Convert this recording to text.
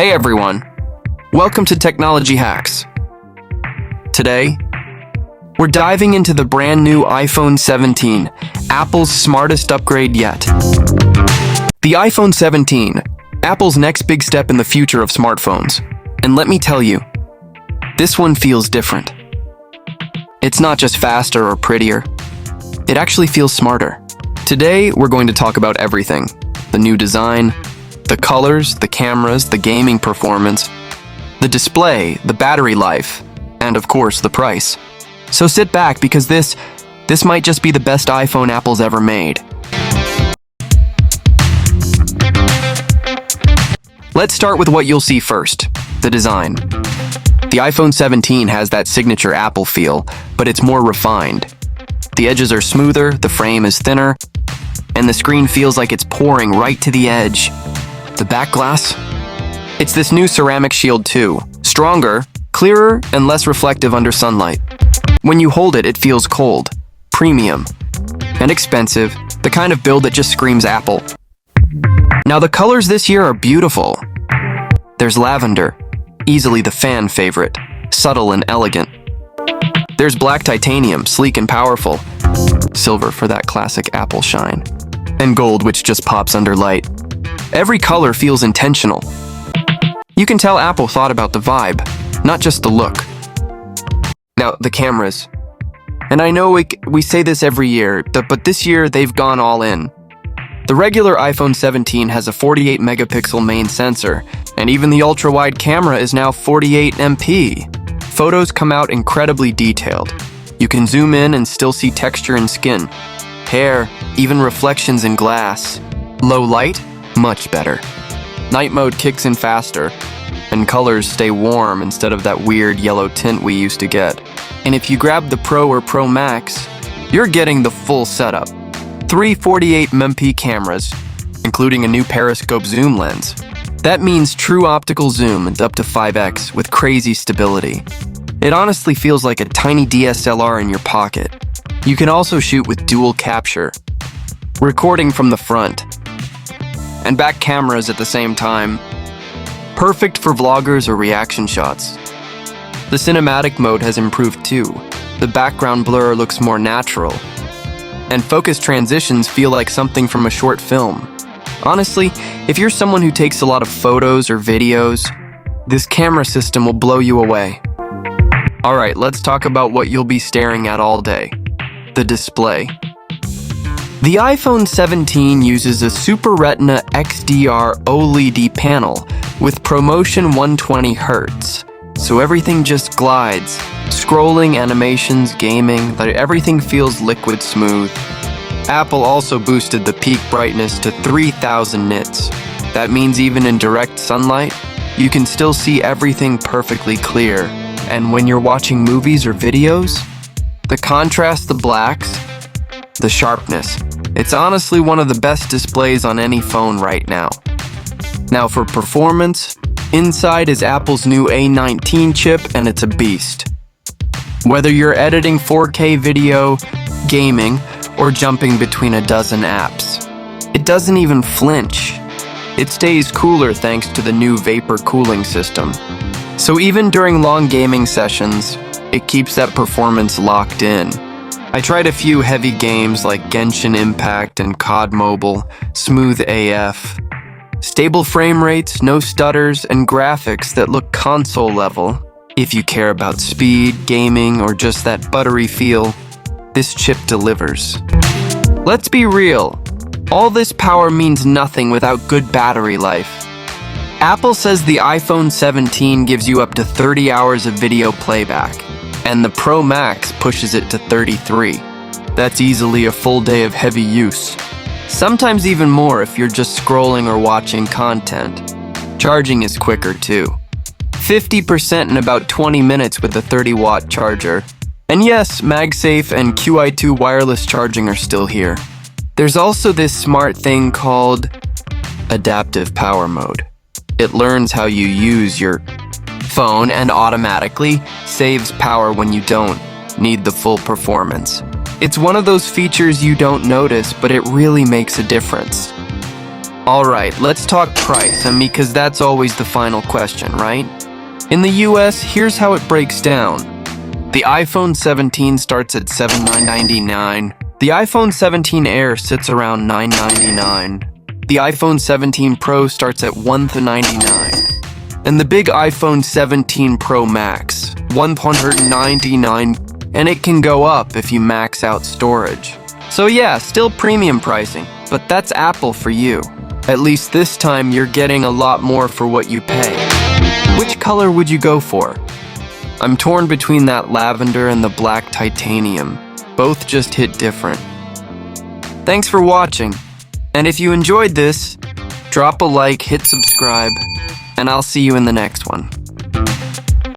Hey everyone, welcome to Technology Hacks. Today, we're diving into the brand new iPhone 17, Apple's smartest upgrade yet. The iPhone 17, Apple's next big step in the future of smartphones. And let me tell you, this one feels different. It's not just faster or prettier, it actually feels smarter. Today, we're going to talk about everything: the new design, the colors, the cameras, the gaming performance, the display, the battery life, and of course, the price. So sit back because this might just be the best iPhone Apple's ever made. Let's start with what you'll see first, the design. The iPhone 17 has that signature Apple feel, but it's more refined. The edges are smoother, the frame is thinner, and the screen feels like it's pouring right to the edge. The back glass? It's this new ceramic shield too. Stronger, clearer, and less reflective under sunlight. When you hold it, it feels cold, premium, and expensive, the kind of build that just screams Apple. Now the colors this year are beautiful. There's lavender, easily the fan favorite, subtle and elegant. There's black titanium, sleek and powerful. Silver for that classic Apple shine. And gold, which just pops under light. Every color feels intentional. You can tell Apple thought about the vibe, not just the look. Now, the cameras. And I know we say this every year, but this year they've gone all in. The regular iPhone 17 has a 48 megapixel main sensor, and even the ultra-wide camera is now 48 MP. Photos come out incredibly detailed. You can zoom in and still see texture in skin, hair, even reflections in glass. Low light? Much better. Night mode kicks in faster, and colors stay warm instead of that weird yellow tint we used to get. And if you grab the Pro or ProMax, you're getting the full setup. 3 48 MP cameras, including a new periscope zoom lens. That means true optical zoom and up to 5x with crazy stability. It honestly feels like a tiny DSLR in your pocket. You can also shoot with dual capture, recording from the front, and back cameras at the same time. Perfect for vloggers or reaction shots. The cinematic mode has improved too. The background blur looks more natural, and focus transitions feel like something from a short film. Honestly, if you're someone who takes a lot of photos or videos, this camera system will blow you away. Alright, let's talk about what you'll be staring at all day: the display. The iPhone 17 uses a Super Retina XDR OLED panel with ProMotion 120Hz, so everything just glides. Scrolling, animations, gaming, everything feels liquid smooth. Apple also boosted the peak brightness to 3000 nits. That means even in direct sunlight, you can still see everything perfectly clear. And when you're watching movies or videos, the contrast, the blacks, the sharpness, it's honestly one of the best displays on any phone right now. Now for performance, inside is Apple's new A19 chip, and it's a beast. Whether you're editing 4K video, gaming, or jumping between a dozen apps, it doesn't even flinch. It stays cooler thanks to the new vapor cooling system. So even during long gaming sessions, it keeps that performance locked in. I tried a few heavy games like Genshin Impact and COD Mobile, smooth AF. Stable frame rates, no stutters, and graphics that look console level. If you care about speed, gaming, or just that buttery feel, this chip delivers. Let's be real, all this power means nothing without good battery life. Apple says the iPhone 17 gives you up to 30 hours of video playback, and the Pro Max pushes it to 33. That's easily a full day of heavy use. Sometimes even more if you're just scrolling or watching content. Charging is quicker too. 50% in about 20 minutes with a 30-watt charger. And yes, MagSafe and QI2 wireless charging are still here. There's also this smart thing called adaptive power mode. It learns how you use your phone and automatically saves power when you don't need the full performance. It's one of those features you don't notice, but it really makes a difference. Alright, let's talk price, and because that's always the final question, right? In the US, here's how it breaks down. The iPhone 17 starts at $7,999. The iPhone 17 Air sits around $999. The iPhone 17 Pro starts at $199. And the big iPhone 17 Pro Max, $199, and it can go up if you max out storage. So yeah, still premium pricing, but that's Apple for you. At least this time you're getting a lot more for what you pay. Which color would you go for? I'm torn between that lavender and the black titanium. Both just hit different. Thanks for watching. And if you enjoyed this, drop a like, hit subscribe, and I'll see you in the next one.